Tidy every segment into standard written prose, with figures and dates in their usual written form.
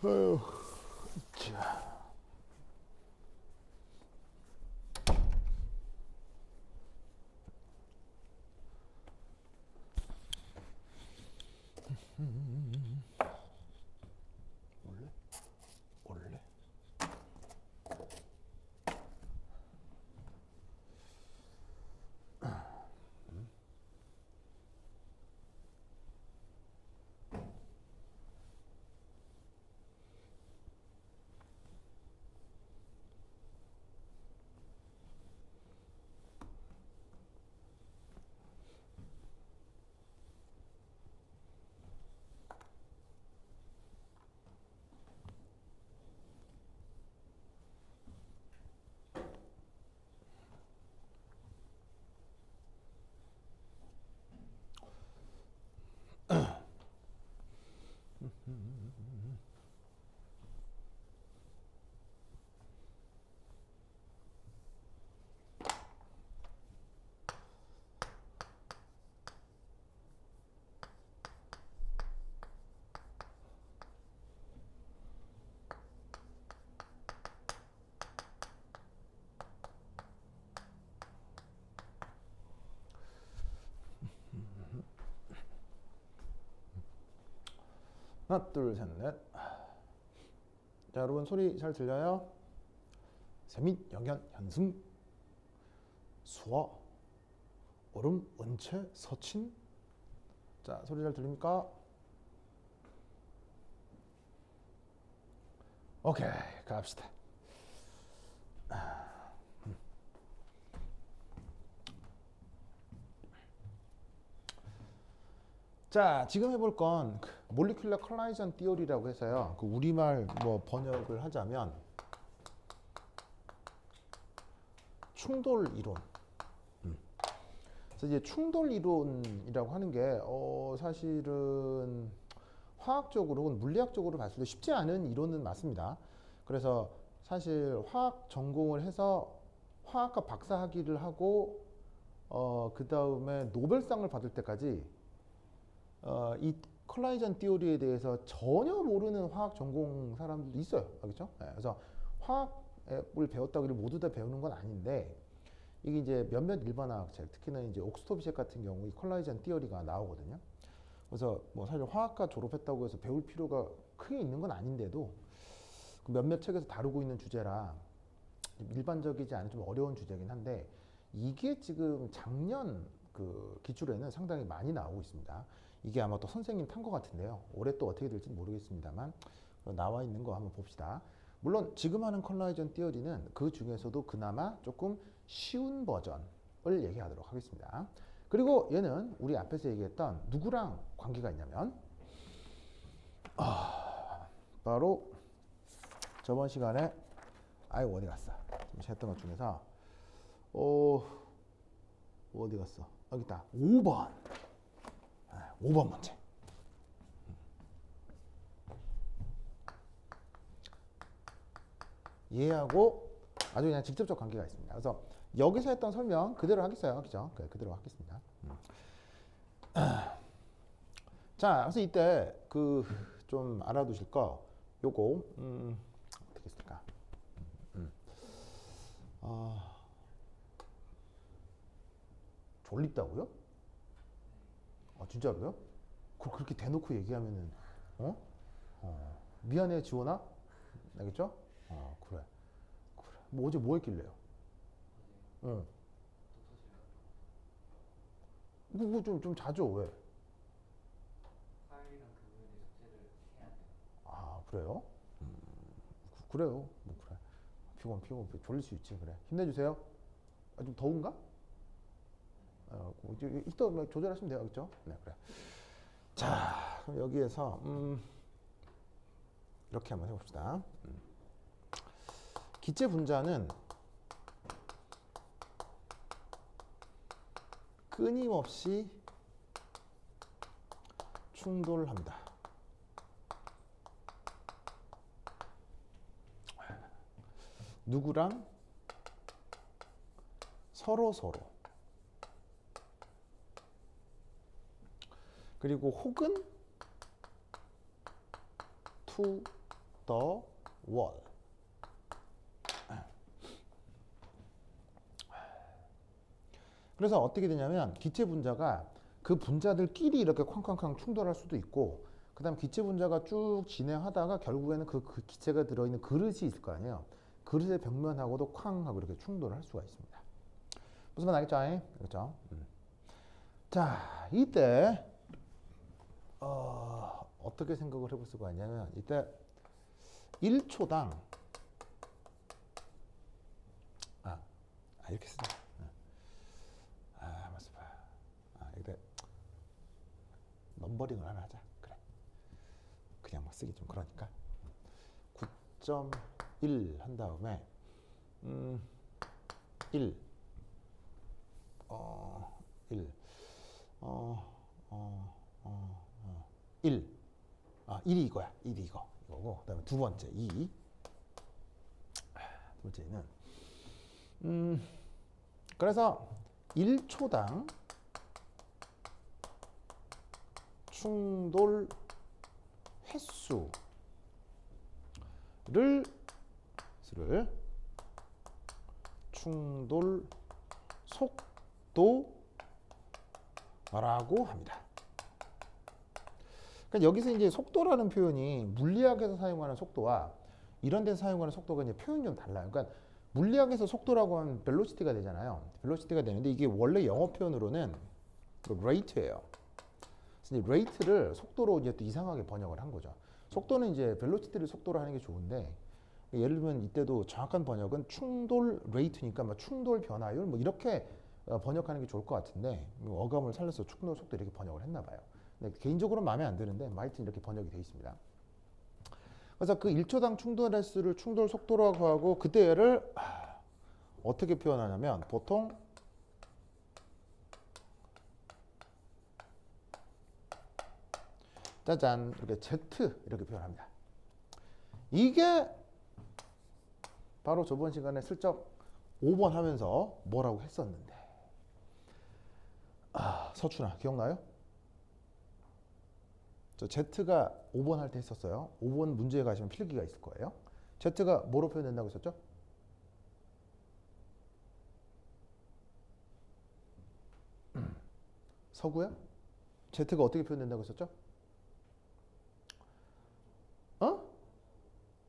아유, 자. 올래? 올래? 하나, 둘, 셋, 넷. 자, 여러분 소리 잘 들려요? 세민, 영현, 현승, 수화, 얼음, 은채, 서친. 자, 소리 잘 들립니까? 오케이, 갑시다. 자, 지금 해볼 건 몰리큘러 컬라이전 티어리라고 해서요. 그 우리말 뭐 번역을 하자면 충돌 이론. 그래서 이제 충돌 이론이라고 하는 게 사실은 화학적으로 혹은 물리학적으로 봤을 때 쉽지 않은 이론은 맞습니다. 그래서 사실 화학 전공을 해서 화학과 박사 학위를 하고 그 다음에 노벨상을 받을 때까지 이 컬라이전 티오리에 대해서 전혀 모르는 화학 전공 사람들도 있어요. 알겠죠? 네, 그래서 화학을 배웠다고 모두 다 배우는 건 아닌데 이게 이제 몇몇 일반화학책, 특히나 이제 옥스토비책 같은 경우 이 컬라이전 티오리가 나오거든요. 그래서 뭐 사실 화학과 졸업했다고 해서 배울 필요가 크게 있는 건 아닌데도 그 몇몇 책에서 다루고 있는 주제라 일반적이지 않은 좀 어려운 주제긴 한데 이게 지금 작년 그 기출에는 상당히 많이 나오고 있습니다. 이게 아마 또 선생님 탄 것 같은데요. 올해 또 어떻게 될지 모르겠습니다만 나와 있는 거 한번 봅시다. 물론 지금 하는 컬라이전 티어리는 그 중에서도 그나마 조금 쉬운 버전을 얘기하도록 하겠습니다. 그리고 얘는 우리 앞에서 얘기했던 누구랑 관계가 있냐면 바로 저번 시간에 아이고 어디 갔어? 했던 것 중에서 어디 갔어? 여기 있다. 5번. 5번 문제. 얘하고 아주 그냥 직접적 관계가 있습니다. 그래서 여기서 했던 설명 그대로 하겠어요. 그죠? 그대로 하겠습니다. 자, 그래서 이때 그 좀 알아두실 거 요거 어떻게 했을까? 졸립다고요? 진짜로요? 그렇게 대놓고 얘기하면은 어? 미안해 지원아? 알겠죠? 그래. 그래. 뭐 어제 뭐 했길래요? 어. 그거 좀 자주 왜? 그래요? 그래요. 뭐 그래. 피곤 졸릴 수 있지. 그래. 힘내주세요. 좀 더운가? 이따 조절하시면 돼요. 그렇죠? 네, 그래. 자, 그럼 여기에서 이렇게 한번 해봅시다. 기체 분자는 끊임없이 충돌합니다. 누구랑? 서로. 그리고 혹은 to the wall. 그래서 어떻게 되냐면 기체 분자가 그 분자들끼리 이렇게 쾅쾅쾅 충돌할 수도 있고, 그다음 기체 분자가 쭉 진행하다가 결국에는 그 기체가 들어있는 그릇이 있을 거 아니에요. 그릇의 벽면하고도 쾅 하고 이렇게 충돌을 할 수가 있습니다. 무슨 말 알겠죠? 그렇죠? 자, 이때 어떻게 생각을 해볼 수가 있냐면, 이때 1초당 이렇게 쓰자. 이때 넘버링을 하나 하자. 그래. 그냥 막 쓰기 좀 그러니까 9.1 한 다음에 1 1 1이 이거야. 1이 이거고, 그다음에 두 번째 2. 두 번째는 그래서 1초당 충돌 횟수를 충돌 속도라고 합니다. 그러니까 여기서 이제 속도라는 표현이 물리학에서 사용하는 속도와 이런 데서 사용하는 속도가 이제 표현이 좀 달라요. 그러니까 물리학에서 속도라고 하면 벨로시티가 되잖아요. 벨로시티가 되는데 이게 원래 영어 표현으로는 레이트예요. 그래서 이제 레이트를 속도로 이제 또 이상하게 번역을 한 거죠. 속도는 이제 벨로시티를 속도로 하는 게 좋은데, 예를 들면 이때도 정확한 번역은 충돌 레이트니까 뭐 충돌 변화율 뭐 이렇게 번역하는 게 좋을 것 같은데, 어감을 살려서 충돌 속도 이렇게 번역을 했나 봐요. 근데 개인적으로 마음에 안 드는데 하여튼 이렇게 번역이 되어 있습니다. 그래서 그 1초당 충돌 횟수를 충돌 속도라고 하고, 그때 얘를 어떻게 표현하냐면 보통 짜잔 이렇게 Z 이렇게 표현합니다. 이게 바로 저번 시간에 슬쩍 5번 하면서 뭐라고 했었는데, 서춘아 기억나요? 저 Z가 5번 할 때 했었어요. 5번 문제에 가시면 필기가 있을 거예요. Z가 뭐로 표현된다고 했었죠? 서구야? Z가 어떻게 표현된다고 했었죠?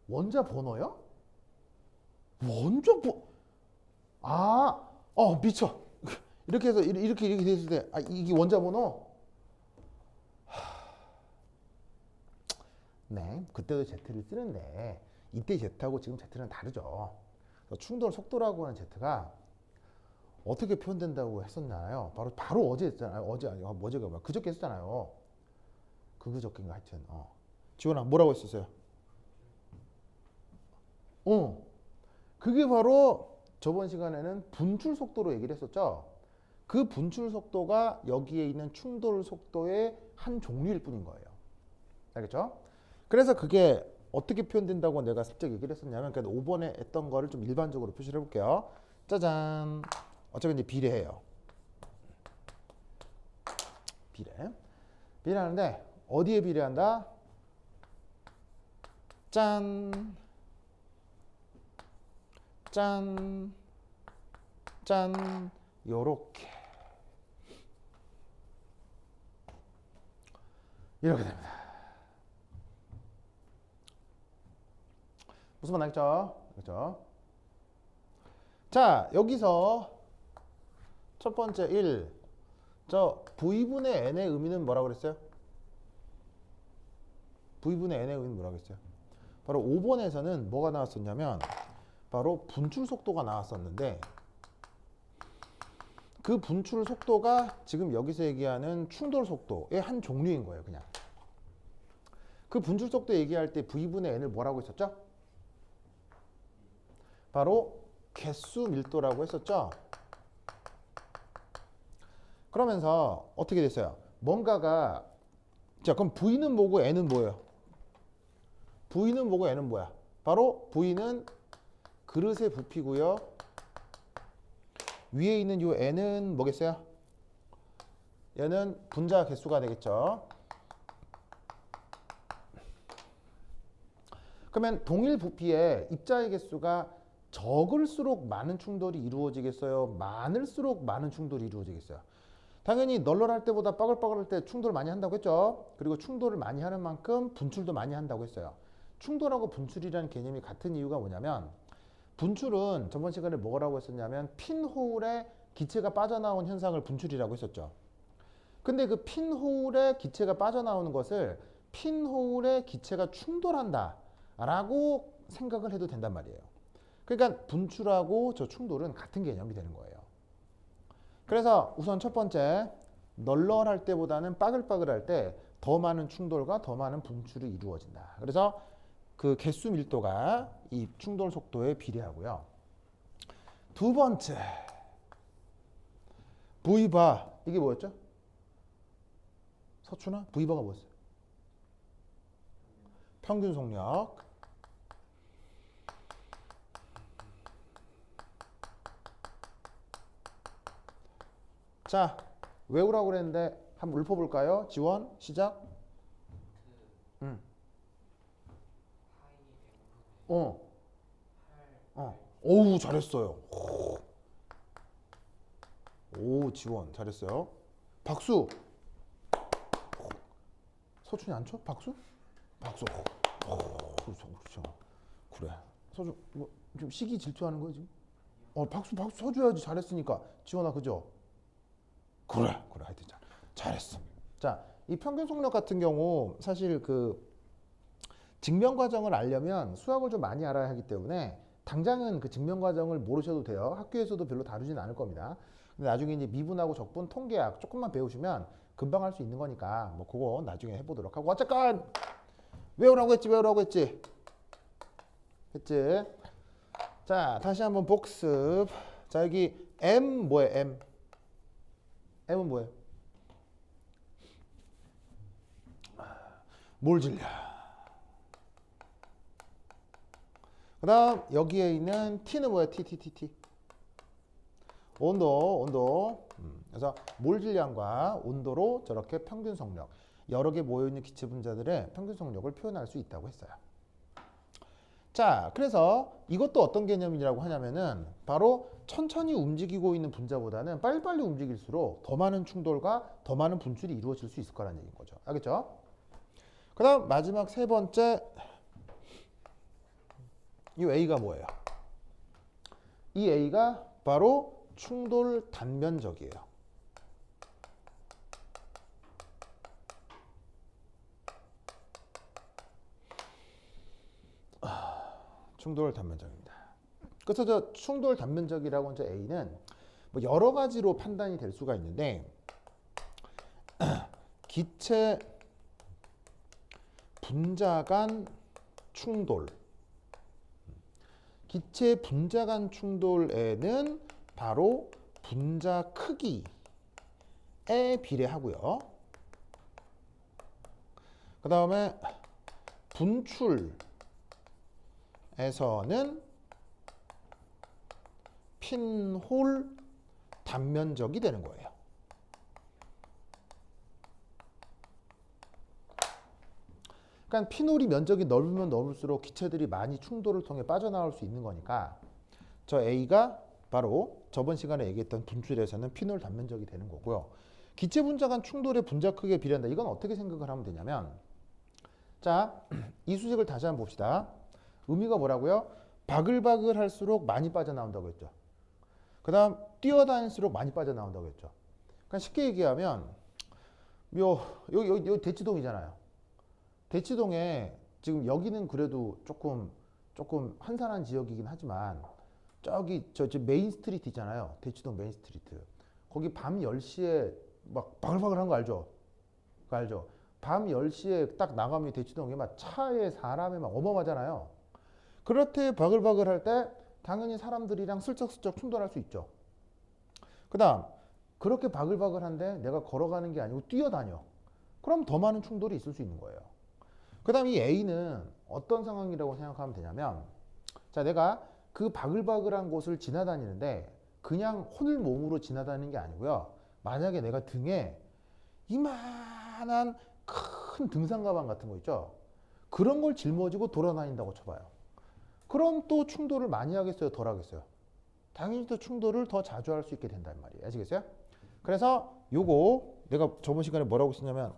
원자 번호요? 원자 번 미쳐. 이렇게 해서 이렇게 됐을 때 이게 원자 번호? 네, 그때도 Z를 쓰는데 이때 Z하고 지금 Z는 다르죠. 충돌 속도라고 하는 Z가 어떻게 표현된다고 했었나요? 바로 어제 했잖아요. 어제 아니고 뭐제가 뭐 그저께 했잖아요. 그저께인가 하여튼. 지원아 뭐라고 했었어요? 그게 바로 저번 시간에는 분출 속도로 얘기를 했었죠. 그 분출 속도가 여기에 있는 충돌 속도의 한 종류일 뿐인 거예요. 알겠죠? 그래서 그게 어떻게 표현된다고 내가 슬쩍 얘기를 했었냐면, 5번에 했던 거를 좀 일반적으로 표시를 해볼게요. 짜잔. 어차피 이제 비례해요. 비례하는데 어디에 비례한다? 짠. 짠. 짠. 요렇게. 이렇게 됩니다. 무슨 말 알겠죠? 그렇죠? 자, 여기서 첫 번째 1. 저 V분의 N의 의미는 뭐라고 그랬어요? V분의 N의 의미는 뭐라고 그랬어요? 바로 5번에서는 뭐가 나왔었냐면 바로 분출 속도가 나왔었는데, 그 분출 속도가 지금 여기서 얘기하는 충돌 속도의 한 종류인 거예요. 그냥 그 분출 속도 얘기할 때 V분의 N을 뭐라고 했었죠? 바로 개수 밀도라고 했었죠. 그러면서 어떻게 됐어요? 뭔가가, 자 그럼 V는 뭐고 N은 뭐예요? V는 뭐고 N은 뭐야? 바로 V는 그릇의 부피고요. 위에 있는 요 N은 뭐겠어요? 얘는 분자 개수가 되겠죠. 그러면 동일 부피에 입자의 개수가 적을수록 많은 충돌이 이루어지겠어요? 많을수록 많은 충돌이 이루어지겠어요? 당연히 널널할 때보다 빠글빠글할 때 충돌을 많이 한다고 했죠. 그리고 충돌을 많이 하는 만큼 분출도 많이 한다고 했어요. 충돌하고 분출이라는 개념이 같은 이유가 뭐냐면 분출은 저번 시간에 뭐라고 했었냐면 핀홀에 기체가 빠져나온 현상을 분출이라고 했었죠. 근데 그 핀홀에 기체가 빠져나오는 것을 핀홀에 기체가 충돌한다 라고 생각을 해도 된단 말이에요. 그러니까 분출하고 저 충돌은 같은 개념이 되는 거예요. 그래서 우선 첫 번째, 널널할 때보다는 빠글빠글할 때 더 많은 충돌과 더 많은 분출이 이루어진다. 그래서 그 개수 밀도가 이 충돌 속도에 비례하고요. 두 번째, V바, 이게 뭐였죠? 서춘아? V바가 뭐였어요? 평균 속력. 자, 외우라고 그랬는데 한번 읊어볼까요? 지원, 시작. 응. 오우, 잘했어요. 오, 지원, 잘했어요. 박수. 서춘이 안 쳐? 박수? 박수. 그렇죠, 그렇죠. 그래. 서준, 뭐, 좀 시기 질투하는 거야, 지금? 박수 쳐줘야지. 잘했으니까. 지원아, 그죠? 그래, 하여튼 잘했어. 자, 이 평균 속력 같은 경우 사실 그 증명 과정을 알려면 수학을 좀 많이 알아야 하기 때문에 당장은 그 증명 과정을 모르셔도 돼요. 학교에서도 별로 다루진 않을 겁니다. 근데 나중에 이제 미분하고 적분, 통계학 조금만 배우시면 금방 할 수 있는 거니까 뭐 그거 나중에 해보도록 하고 어쨌건 외우라고 했지. 자, 다시 한번 복습. 자, 여기 M 뭐예요? M은 뭐예요? 몰 질량. 그 다음 여기에 있는 T는 뭐예요? T. 온도. 그래서 몰 질량과 온도로 저렇게 평균 속력, 여러 개 모여있는 기체 분자들의 평균 속력을 표현할 수 있다고 했어요. 자, 그래서 이것도 어떤 개념이라고 하냐면은 바로 천천히 움직이고 있는 분자보다는 빨리빨리 움직일수록 더 많은 충돌과 더 많은 분출이 이루어질 수 있을 거라는 얘기인 거죠. 알겠죠? 그 다음 마지막 세 번째, 이 A가 뭐예요? 이 A가 바로 충돌 단면적이에요. 충돌 단면적입니다. 그래서 저 충돌 단면적이라고 하는 A는 뭐 여러 가지로 판단이 될 수가 있는데 기체 분자 간 충돌, 기체 분자 간 충돌에는 바로 분자 크기에 비례하고요. 그 다음에 분출에서는 핀홀 단면적이 되는 거예요. 그러니까 핀홀이 면적이 넓으면 넓을수록 기체들이 많이 충돌을 통해 빠져나올 수 있는 거니까 저 A가 바로 저번 시간에 얘기했던 분출에서는 핀홀 단면적이 되는 거고요. 기체 분자 간 충돌의 분자 크기에 비례한다. 이건 어떻게 생각을 하면 되냐면, 자, 이 수식을 다시 한번 봅시다. 의미가 뭐라고요? 바글바글 할수록 많이 빠져나온다고 했죠. 그 다음 뛰어다닐수록 많이 빠져나온다고 했죠. 그러니까 쉽게 얘기하면 여기 대치동이잖아요. 대치동에 지금 여기는 그래도 조금 한산한 지역이긴 하지만 저기 저 메인 스트리트 있잖아요. 대치동 메인 스트리트. 거기 밤 10시에 막 바글바글한 거 알죠? 그거 알죠? 밤 10시에 딱 나가면 대치동에 막 차에 사람에 막 어마어마하잖아요. 그럴 때 바글바글할 때 당연히 사람들이랑 슬쩍슬쩍 충돌할 수 있죠. 그 다음 그렇게 바글바글한데 내가 걸어가는 게 아니고 뛰어다녀. 그럼 더 많은 충돌이 있을 수 있는 거예요. 그 다음 이 A는 어떤 상황이라고 생각하면 되냐면, 자, 내가 그 바글바글한 곳을 지나다니는데 그냥 혼을 몸으로 지나다니는 게 아니고요. 만약에 내가 등에 이만한 큰 등산 가방 같은 거 있죠. 그런 걸 짊어지고 돌아다닌다고 쳐봐요. 그럼 또 충돌을 많이 하겠어요? 덜 하겠어요? 당연히 또 충돌을 더 자주 할 수 있게 된단 말이에요. 아시겠어요? 그래서 요거 내가 저번 시간에 뭐라고 썼냐면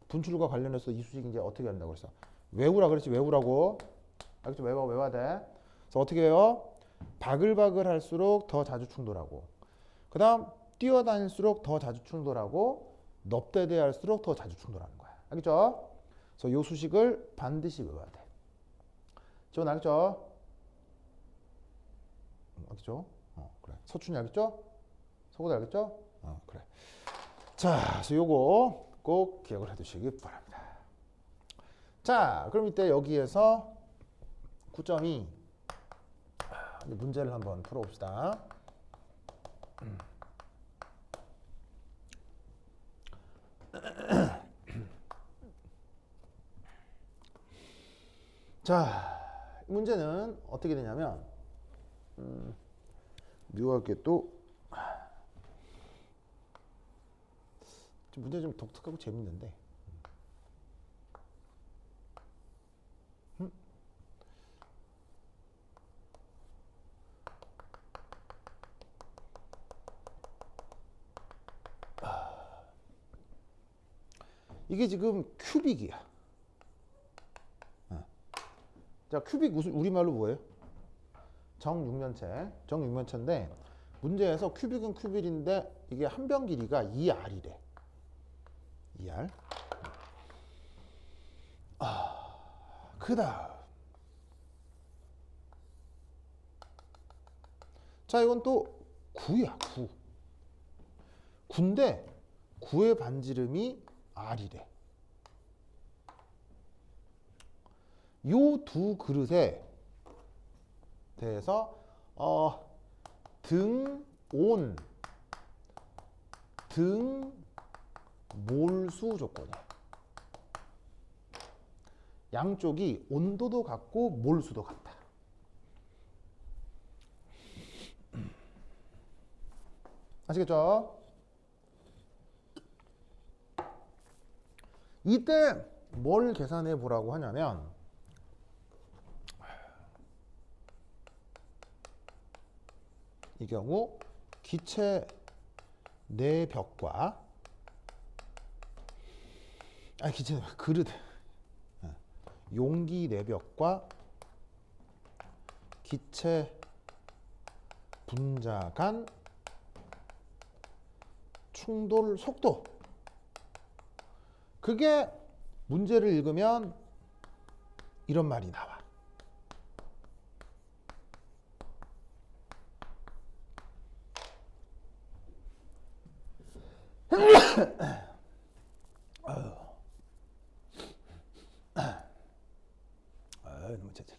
분출과 관련해서 이 수식 이제 어떻게 한다고 그랬어? 외우라 그랬지. 외우라고. 알겠죠? 외워야 돼. 그래서 어떻게 해요? 바글바글 할수록 더 자주 충돌하고, 그 다음 뛰어다닐수록 더 자주 충돌하고, 넙대대할수록 더 자주 충돌하는 거야. 알겠죠? 그래서 요 수식을 반드시 외워야 돼. 지원 알겠죠? 알겠죠? 그래. 서춘이 알겠죠? 서구도 알겠죠? 그래. 자, 그래서 요거 꼭 기억을 해두시기 바랍니다. 자, 그럼 이때 여기에서 9.2 문제를 한번 풀어봅시다. 자, 문제는 어떻게 되냐면 묘하게 또 문제 좀 독특하고 재밌는데 이게 지금 큐빅이야. 자, 큐빅 우리말로 뭐예요? 정육면체. 정육면체인데 문제에서 큐빅은 큐빅인데 이게 한 변 길이가 2R이래. 2R. 그다음. 자, 이건 또 9야, 9. 9인데 9의 반지름이 R이래. 요 두 그릇에 대해서 등, 온, 등, 몰수 조건이야. 양쪽이 온도도 같고 몰수도 같다. 아시겠죠? 이때 뭘 계산해 보라고 하냐면 이 경우 기체 내벽과 기체 그릇 용기 내벽과 기체 분자 간 충돌 속도, 그게 문제를 읽으면 이런 말이 나와. 너무 재재.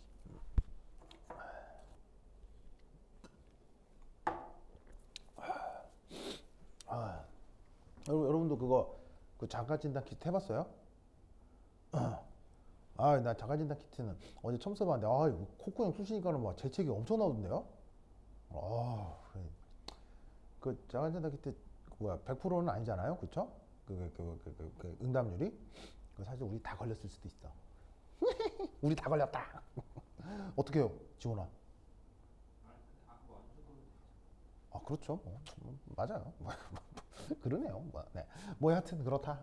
여러분도 그거 그 자가진단 키트 해봤어요? 나 자가진단 키트는 어제 처음 써봤는데 이거 콧구멍 쑤시니까는 막 재채기 엄청 나오던데요? 그 자가진단 키트 뭐야 100%는 아니잖아요, 그렇죠? 그 응답률이 사실 우리 다 걸렸을 수도 있어. 우리 다 걸렸다. 어떻게 해요, 지원아? 그렇죠. 맞아요. 그러네요. 네. 하여튼 그렇다.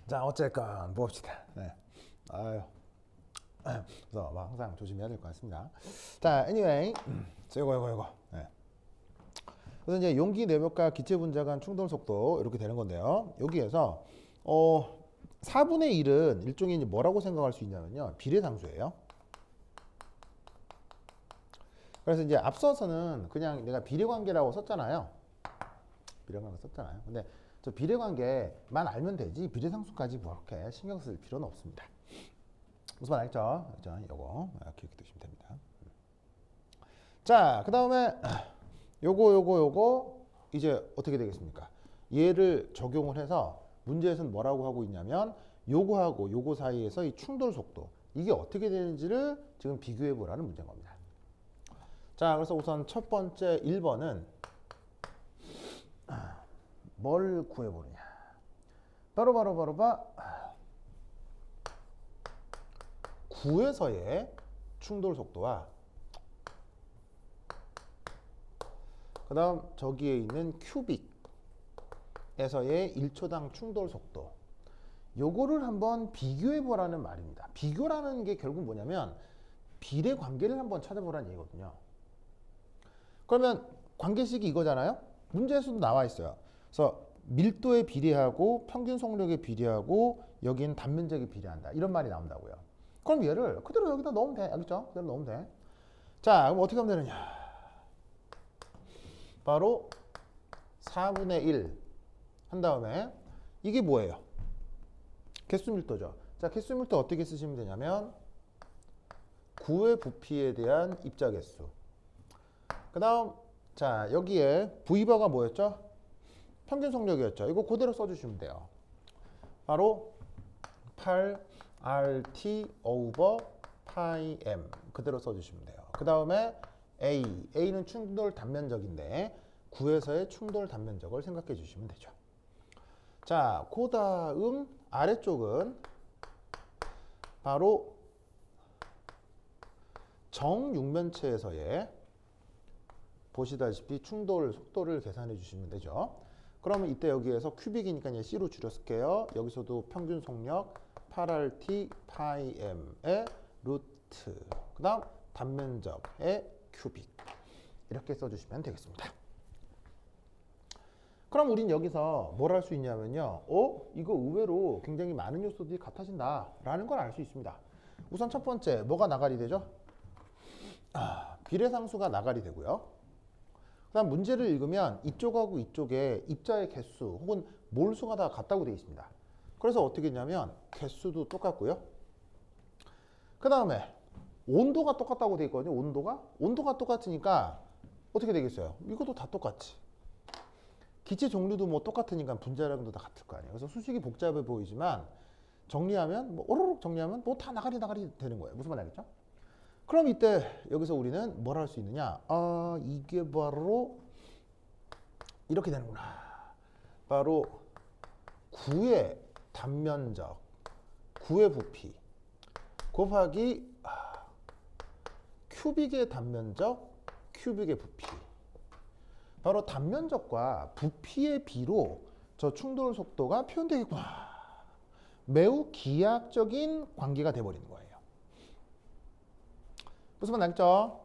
자, 어쨌건 봅시다. 네. 그래서 항상 조심해야 될 것 같습니다. 자, anyway, 이거. 네. 그래서 이제 용기 내벽과 기체 분자 간 충돌 속도 이렇게 되는 건데요. 여기에서 4분의 1은 일종의 이제 뭐라고 생각할 수 있냐면요, 비례상수예요. 그래서 이제 앞서서는 그냥 내가 비례관계라고 썼잖아요. 비례관계 썼잖아요. 근데 저 비례관계만 알면 되지 비례상수까지 뭐 그렇게 신경 쓸 필요는 없습니다. 무슨 말 알겠죠? 요거 기억해 두시면 됩니다. 자, 그 다음에 요거 이제 어떻게 되겠습니까? 얘를 적용을 해서 문제에서는 뭐라고 하고 있냐면 요거하고 요거 사이에서 이 충돌 속도, 이게 어떻게 되는지를 지금 비교해 보라는 문제인 겁니다. 자, 그래서 우선 첫 번째 1번은 뭘 구해보느냐. 바로 9에서의 충돌 속도와 그 다음 저기에 있는 큐빅에서의 1초당 충돌 속도, 요거를 한번 비교해 보라는 말입니다. 비교라는 게 결국 뭐냐면 비례 관계를 한번 찾아보라는 얘기거든요. 그러면 관계식이 이거잖아요. 문제에서도 나와 있어요. 그래서 밀도에 비례하고 평균 속력에 비례하고 여기는 단면적에 비례한다, 이런 말이 나온다고요. 그럼 얘를 그대로 여기다 넣으면 돼. 알겠죠? 그대로 넣으면 돼. 자, 그럼 어떻게 하면 되느냐. 바로 4분의 1 한 다음에 이게 뭐예요? 개수 밀도죠. 자, 개수 밀도 어떻게 쓰시면 되냐면 9의 부피에 대한 입자 개수. 그 다음, 자, 여기에 V바가 뭐였죠? 평균 속력이었죠. 이거 그대로 써주시면 돼요. 바로 8RT over 파이 M 그대로 써주시면 돼요. 그 다음에 A는 충돌 단면적인데 9에서의 충돌 단면적을 생각해 주시면 되죠. 자, 그 다음 아래쪽은 바로 정육면체에서의 보시다시피 충돌 속도를 계산해 주시면 되죠. 그러면 이때 여기에서 큐빅이니까 이제 C로 줄여 쓸게요. 여기서도 평균 속력 8RT 파이 M의 루트, 그 다음 단면적의 큐빅, 이렇게 써주시면 되겠습니다. 그럼 우린 여기서 뭘 할 수 있냐면요, 이거 의외로 굉장히 많은 요소들이 같아진다 라는 걸 알 수 있습니다. 우선 첫 번째, 뭐가 나가리 되죠? 비례상수가 나가리 되고요. 그 다음 문제를 읽으면 이쪽하고 이쪽에 입자의 개수 혹은 몰수가 다 같다고 되어 있습니다. 그래서 어떻게 했냐면 개수도 똑같고요. 그 다음에 온도가 똑같다고 되어 있거든요. 온도가 똑같으니까 어떻게 되겠어요? 이것도 다 똑같지. 기체 종류도 뭐 똑같으니까 분자량도 다 같을 거 아니에요. 그래서 수식이 복잡해 보이지만 정리하면 뭐 오로록 정리하면 뭐 다 나가리 되는 거예요. 무슨 말인지 알겠죠? 그럼 이때 여기서 우리는 뭘 할 수 있느냐? 이게 바로 이렇게 되는구나. 바로 9의 단면적, 9의 부피 곱하기 큐빅의 단면적, 큐빅의 부피. 바로 단면적과 부피의 비로 저 충돌 속도가 표현되겠구나. 매우 기하학적인 관계가 돼버리는 거예요. 무슨 말 알겠죠?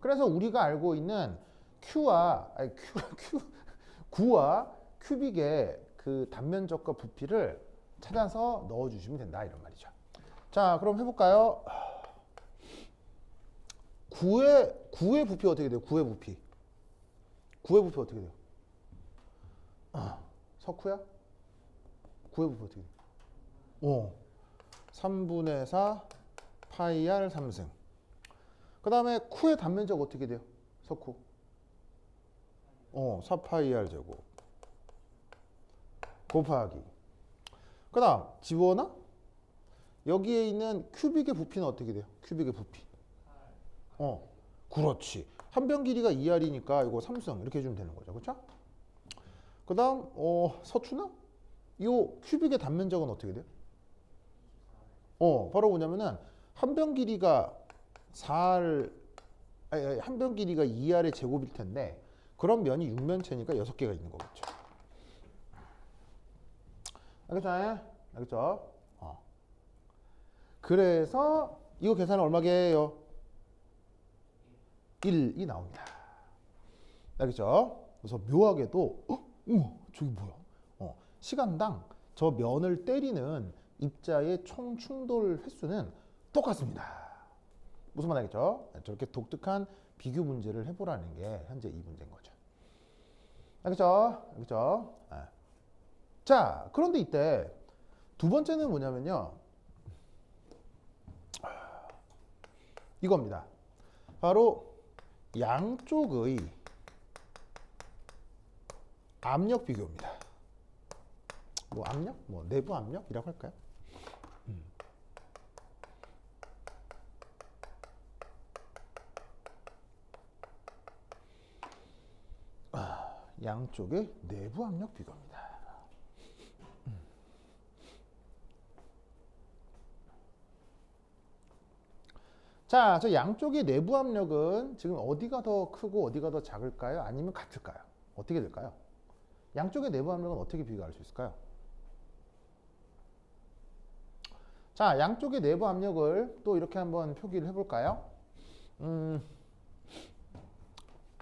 그래서 우리가 알고 있는 9와 큐빅의 그 단면적과 부피를 찾아서 넣어주시면 된다, 이런 말이죠. 자, 그럼 해볼까요? 9의 부피 어떻게 돼요? 9의 부피 어떻게 돼요? 석후야? 9의 부피 어떻게 돼요? 3분의 4 파이 R 3승. 그 다음에 쿠의 단면적 어떻게 돼요? 석후 4파이 R 제곱 곱하기, 그 다음 집어넣어? 여기에 있는 큐빅의 부피는 어떻게 돼요? 큐빅의 부피 그렇지. 한 변 길이가 2R이니까 이거 3승 이렇게 해주면 되는 거죠. 그렇죠? 그 다음 서추나? 이 큐빅의 단면적은 어떻게 돼요? 바로 뭐냐면은 한 변 길이가 4R, 한 변 길이가 2R의 제곱일 텐데 그런 면이 6면체니까 6개가 있는 거겠죠. 알겠죠? 그래서 이거 계산은 얼마게 해요? 1이 나옵니다. 알겠죠? 그래서 묘하게도 저기 뭐야? 시간당 저 면을 때리는 입자의 총 충돌 횟수는 똑같습니다. 무슨 말 알겠죠? 저렇게 독특한 비교 문제를 해보라는 게 현재 이 문제인 거죠. 알겠죠? 자, 그런데 이때 두 번째는 뭐냐면요, 이겁니다. 바로 양쪽의 압력 비교입니다. 뭐 압력? 뭐 내부 압력이라고 할까요? 양쪽의 내부 압력 비교입니다. 자, 저 양쪽의 내부 압력은 지금 어디가 더 크고 어디가 더 작을까요? 아니면 같을까요? 어떻게 될까요? 양쪽의 내부 압력은 어떻게 비교할 수 있을까요? 자, 양쪽의 내부 압력을 또 이렇게 한번 표기를 해볼까요?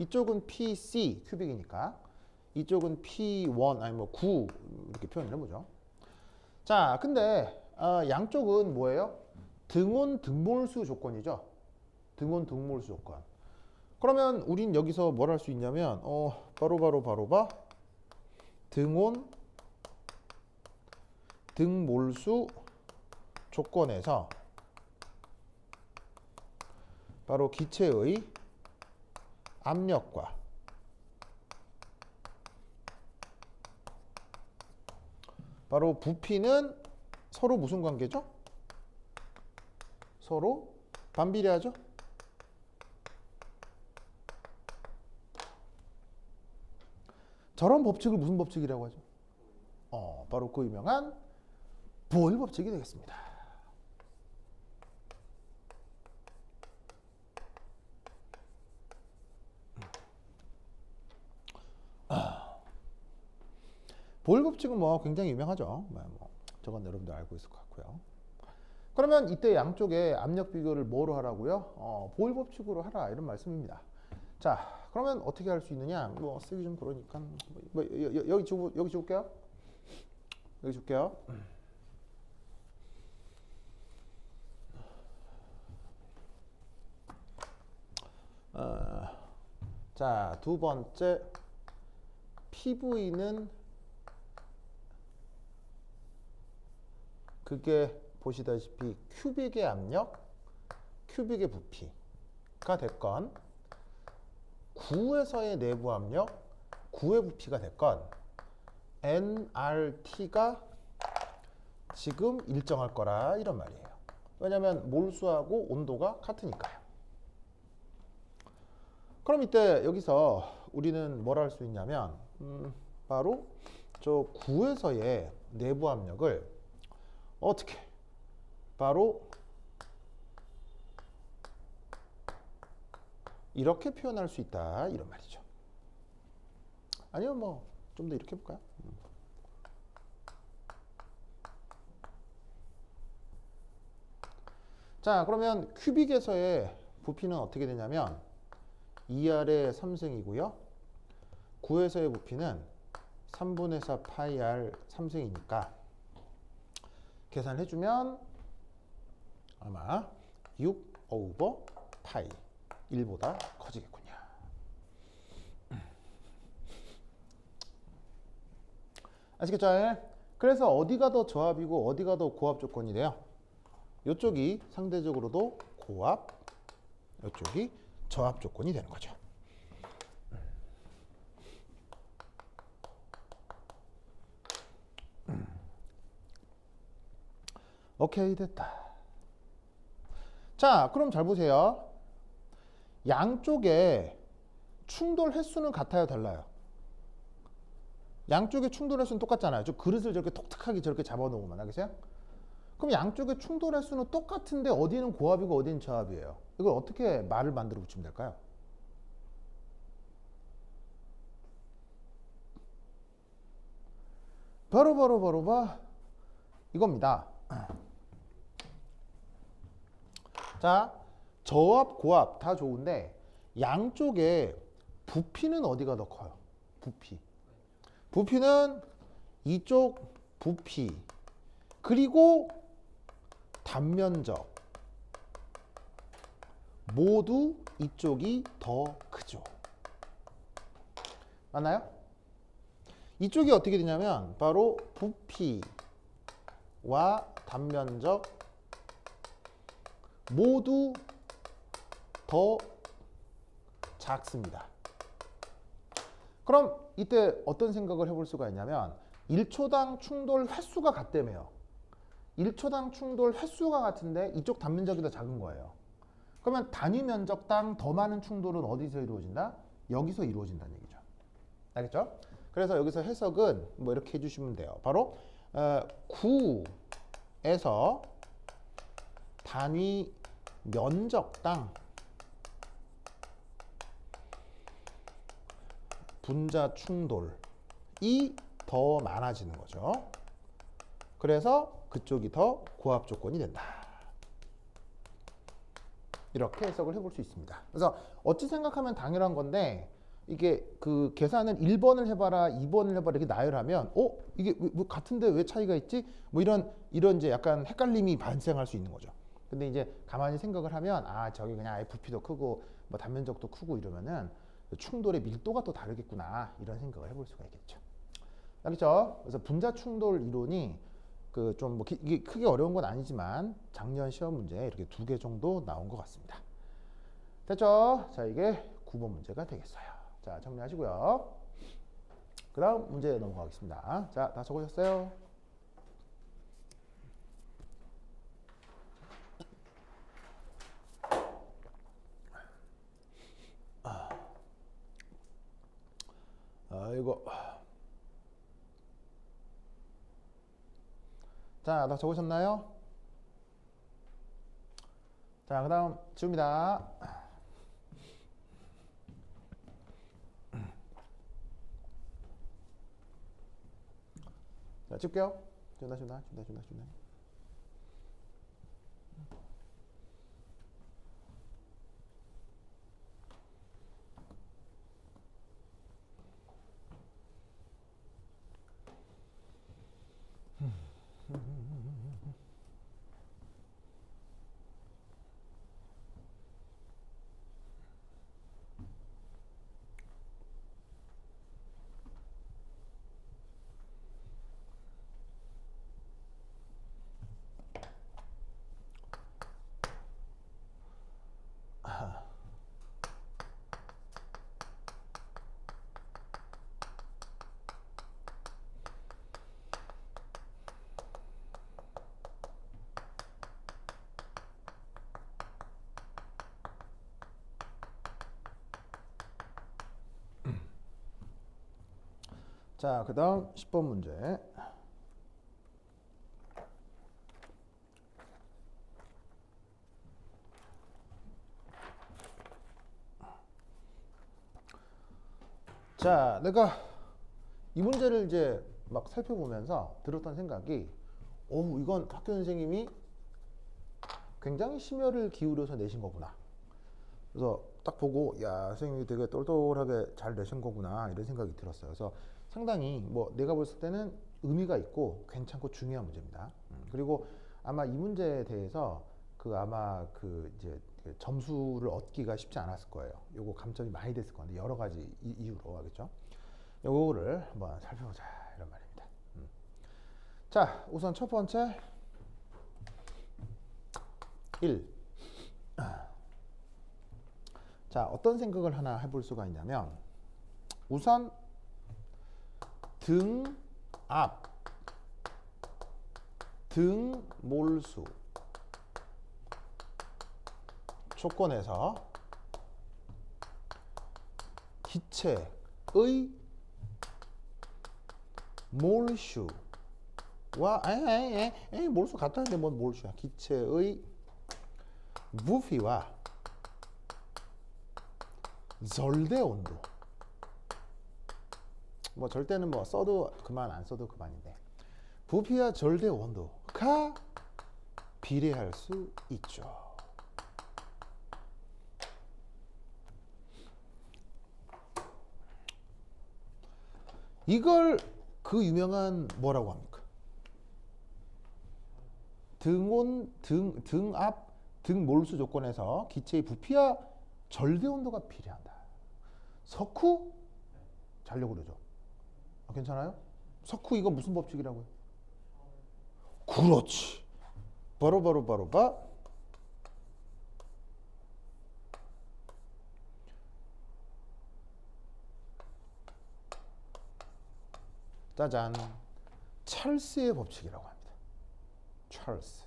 이쪽은 PC 큐빅이니까 이쪽은 P1 아니 뭐 9 이렇게 표현을 해보죠. 자, 근데 양쪽은 뭐예요? 등온 등몰수 조건이죠. 등온 등몰수 조건. 그러면 우린 여기서 뭘 할 수 있냐면 바로 등온 등몰수 조건에서 바로 기체의 압력과 바로 부피는 서로 무슨 관계죠? 서로 반비례하죠? 저런 법칙을 무슨 법칙이라고 하죠? 바로 그 유명한 보일 법칙이 되겠습니다. 보일 법칙은 뭐 굉장히 유명하죠. 저건 여러분들 알고 있을 것 같고요. 그러면 이때 양쪽의 압력 비교를 뭐로 하라고요? 보일 법칙으로 하라 이런 말씀입니다. 자, 그러면 어떻게 할 수 있느냐? 뭐 쓰기 좀 그러니까 여기 줄게요. 여기 줄게요. 자, 두 번째 PV는 그게 보시다시피 큐빅의 압력, 큐빅의 부피가 됐건 9에서의 내부 압력, 9의 부피가 됐건 nRT가 지금 일정할 거라 이런 말이에요. 왜냐하면 몰수하고 온도가 같으니까요. 그럼 이때 여기서 우리는 뭘 할 수 있냐면 바로 저 9에서의 내부 압력을 어떻게 바로 이렇게 표현할 수 있다 이런 말이죠. 아니면 뭐 좀 더 이렇게 해볼까요? 자, 그러면 큐빅에서의 부피는 어떻게 되냐면 2R의 3승이고요. 9에서의 부피는 3분의 4 파이 R 3승이니까 계산을 해주면 아마 6 오버 파이 1보다 커지겠군요. 아시겠죠? 그래서 어디가 더 저압이고 어디가 더 고압 조건이 돼요? 이쪽이 상대적으로도 고압, 이쪽이 저압 조건이 되는 거죠. 오케이, 됐다. 자, 그럼 잘 보세요. 양쪽의 충돌 횟수는 같아요, 달라요? 양쪽의 충돌 횟수는 똑같잖아요. 저 그릇을 저렇게 톡톡하게 저렇게 잡아놓으면 알겠어요? 그럼 양쪽의 충돌 횟수는 똑같은데 어디는 고압이고 어디는 저압이에요. 이걸 어떻게 말을 만들어 붙이면 될까요? 바로 이겁니다. 자, 저압, 고압 다 좋은데 양쪽의 부피는 어디가 더 커요? 부피는 이쪽 부피 그리고 단면적 모두 이쪽이 더 크죠. 맞나요? 이쪽이 어떻게 되냐면 바로 부피와 단면적 모두 더 작습니다. 그럼 이때 어떤 생각을 해볼 수가 있냐면 1초당 충돌 횟수가 같다며요. 1초당 충돌 횟수가 같은데 이쪽 단면적이 더 작은 거예요. 그러면 단위 면적당 더 많은 충돌은 어디서 이루어진다? 여기서 이루어진다는 얘기죠. 알겠죠? 그래서 여기서 해석은 뭐 이렇게 해주시면 돼요. 바로 9에서 단위 면적당 분자 충돌이 더 많아지는 거죠. 그래서 그쪽이 더 고압 조건이 된다. 이렇게 해석을 해볼 수 있습니다. 그래서 어찌 생각하면 당연한 건데 이게 그 계산을 1번을 해봐라 2번을 해봐라 이렇게 나열하면 이게 뭐 같은데 왜 차이가 있지? 뭐 이런 이제 약간 헷갈림이 발생할 수 있는 거죠. 근데 이제 가만히 생각을 하면 저기 그냥 아예 부피도 크고 뭐 단면적도 크고 이러면은 충돌의 밀도가 또 다르겠구나 이런 생각을 해볼 수가 있겠죠. 알겠죠? 그래서 분자 충돌 이론이 그 좀 뭐 이게 크게 어려운 건 아니지만 작년 시험 문제 이렇게 2개 정도 나온 것 같습니다. 됐죠? 자, 이게 9번 문제가 되겠어요. 자, 정리하시고요. 그 다음 문제 넘어가겠습니다. 자, 다 적으셨어요? 아이고. 자, 다 적으셨나요? 자, 그 다음 지웁니다. 자, 지울게요. 준다. 자, 그 다음 10번 문제. 자, 내가 이 문제를 이제 막 살펴보면서 들었던 생각이 이건 학교 선생님이 굉장히 심혈을 기울여서 내신 거구나. 그래서 딱 보고 야, 선생님이 되게 똘똘하게 잘 내신 거구나 이런 생각이 들었어요. 그래서 상당히 뭐 내가 봤을 때는 의미가 있고 괜찮고 중요한 문제입니다. 그리고 아마 이 문제에 대해서 아마 이제 점수를 얻기가 쉽지 않았을 거예요. 요거 감점이 많이 됐을 건데 여러 가지 이유로 하겠죠. 요거를 한번 살펴보자 이런 말입니다. 자, 우선 첫 번째 1. 자, 어떤 생각을 하나 해볼 수가 있냐면 우선 등 앞, 등 몰수 조건에서 기체의 몰수와 몰수 같다는데 뭔 몰수야? 기체의 부피와 절대 온도. 뭐 절대는 뭐 써도 그만 안 써도 그만인데 부피와 절대 온도가 비례할 수 있죠. 이걸 그 유명한 뭐라고 합니까? 등 앞, 등 몰수 조건에서 기체의 부피와 절대 온도가 비례한다. 석후? 자려고 그러죠. 괜찮아요? 석후 이거 무슨 법칙이라고요? 그렇지. 바로 짜잔. 찰스의 법칙이라고 합니다. 찰스.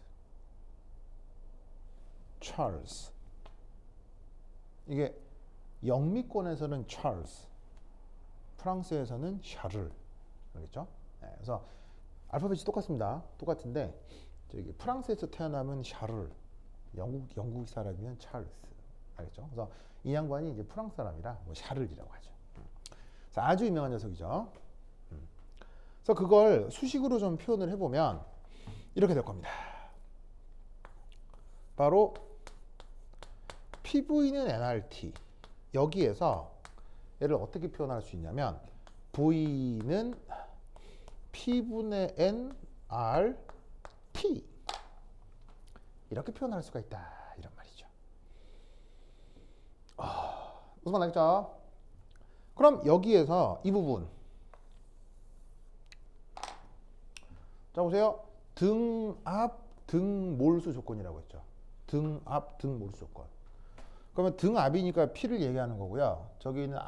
이게 영미권에서는 찰스, 프랑스에서는 샤를. 알겠죠? 네, 그래서 알파벳이 똑같습니다. 똑같은데 저기 프랑스에서 태어나면 샤를, 영국 사람이면 찰스. 알겠죠? 그래서 이 양반이 이제 프랑스 사람이라 뭐 샤를이라고 하죠. 그래서 아주 유명한 녀석이죠. 그래서 그걸 수식으로 좀 표현을 해보면 이렇게 될 겁니다. 바로 PV는 nRT. 여기에서 얘를 어떻게 표현할 수 있냐면 V는 P분의 nRT 이렇게 표현할 수가 있다. 이런 말이죠. 무슨 말 알겠죠? 그럼 여기에서 이 부분 자 보세요. 등압 등몰수 조건이라고 했죠. 등압 등몰수 조건. 그러면 등압이니까 P를 얘기하는 거고요. 저기 있는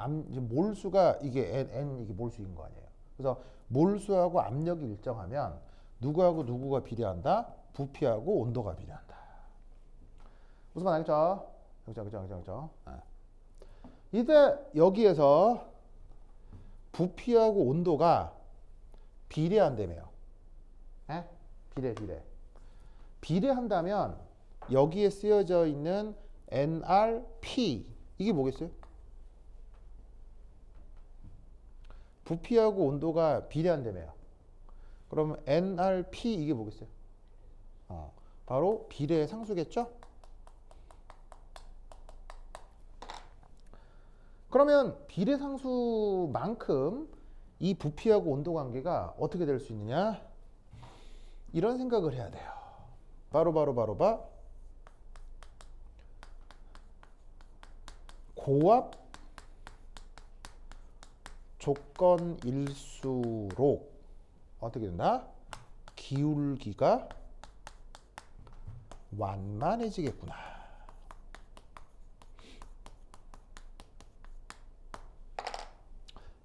몰수가 이게 N 이게 몰수인 거 아니에요. 그래서 몰수하고 압력이 일정하면 누구하고 누구가 비례한다? 부피하고 온도가 비례한다. 무슨 말 알겠죠? 그죠. 이때 여기에서 부피하고 온도가 비례한다며요. 에? 비례. 비례한다면 여기에 쓰여져 있는 nRP 이게 뭐겠어요? 부피하고 온도가 비례한다며요. 그러면 nRP 이게 뭐겠어요? 바로 비례의 상수겠죠? 그러면 비례상수만큼 이 부피하고 온도 관계가 어떻게 될 수 있느냐? 이런 생각을 해야 돼요. 바로 고압 조건일수록 어떻게 된다? 기울기가 완만해지겠구나.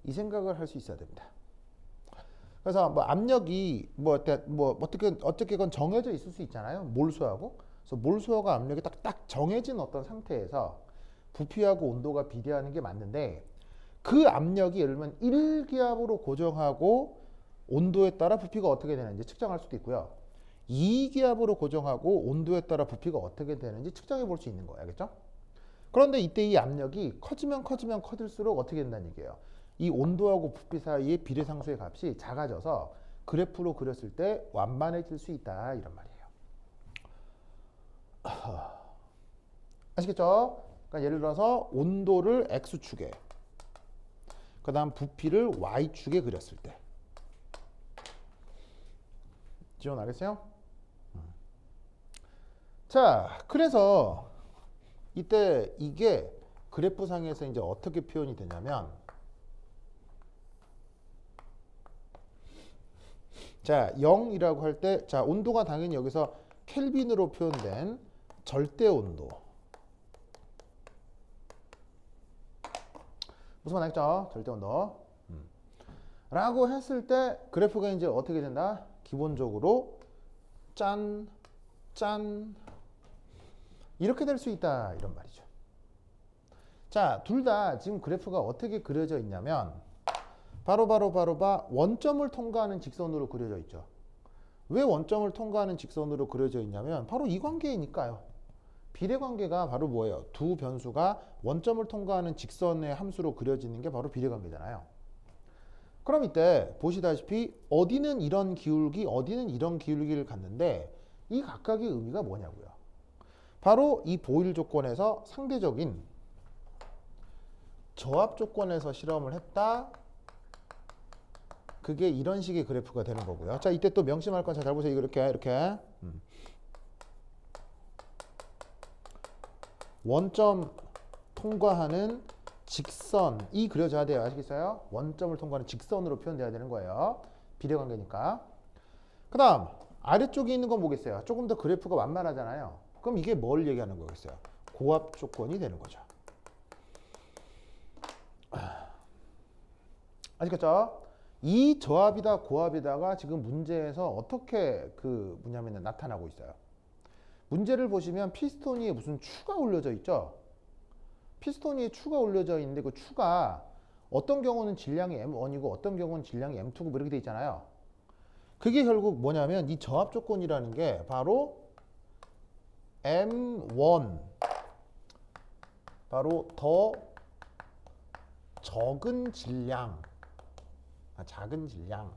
이 생각을 할 수 있어야 됩니다. 그래서 뭐 압력이 어떻게건 정해져 있을 수 있잖아요. 몰수하고. 그래서 몰수하고 압력이 딱 정해진 어떤 상태에서 부피하고 온도가 비례하는 게 맞는데 그 압력이 예를 들면 1기압으로 고정하고 온도에 따라 부피가 어떻게 되는지 측정할 수도 있고요. 2기압으로 고정하고 온도에 따라 부피가 어떻게 되는지 측정해 볼 수 있는 거예요. 알겠죠? 그런데 이때 이 압력이 커지면 커질수록 어떻게 된다는 얘기예요. 이 온도하고 부피 사이의 비례상수의 값이 작아져서 그래프로 그렸을 때 완만해질 수 있다. 이런 말이에요. 아시겠죠? 그러니까 예를 들어서 온도를 X축에 그 다음 부피를 Y축에 그렸을 때 지원 알겠어요? 자, 그래서 이때 이게 그래프상에서 이제 어떻게 표현이 되냐면 자, 0이라고 할 때 자, 온도가 당연히 여기서 켈빈으로 표현된 절대 온도. 무슨 말 알겠죠? 절대 온도. 라고 했을 때 그래프가 이제 어떻게 된다? 기본적으로 짠 이렇게 될 수 있다. 이런 말이죠. 자, 둘 다 지금 그래프가 어떻게 그려져 있냐면 바로 원점을 통과하는 직선으로 그려져 있죠. 왜 원점을 통과하는 직선으로 그려져 있냐면 바로 이 관계이니까요. 비례 관계가 바로 뭐예요? 두 변수가 원점을 통과하는 직선의 함수로 그려지는 게 바로 비례 관계잖아요. 그럼 이때 보시다시피 어디는 이런 기울기, 어디는 이런 기울기를 갖는데 이 각각의 의미가 뭐냐고요. 바로 이 보일 조건에서 상대적인 저압 조건에서 실험을 했다. 그게 이런 식의 그래프가 되는 거고요. 자, 이때 또 명심할 건 잘 보세요. 이렇게. 원점 통과하는 직선이 그려져야 돼요. 아시겠어요? 원점을 통과하는 직선으로 표현돼야 되는 거예요. 비례관계니까. 그 다음 아래쪽에 있는 건 뭐겠어요? 조금 더 그래프가 완만하잖아요. 그럼 이게 뭘 얘기하는 거겠어요? 고압 조건이 되는 거죠. 아시겠죠? 이 저압이다 고압이다가 지금 문제에서 어떻게 나타나고 있어요. 문제를 보시면 피스톤 위에 무슨 추가 올려져 있죠. 피스톤 위에 추가 올려져 있는데 그 추가 어떤 경우는 질량이 M1이고 어떤 경우는 질량이 M2고 뭐 이렇게 돼 있잖아요. 그게 결국 뭐냐면 이 저압 조건이라는 게 바로 M1 바로 더 적은 질량, 작은 질량.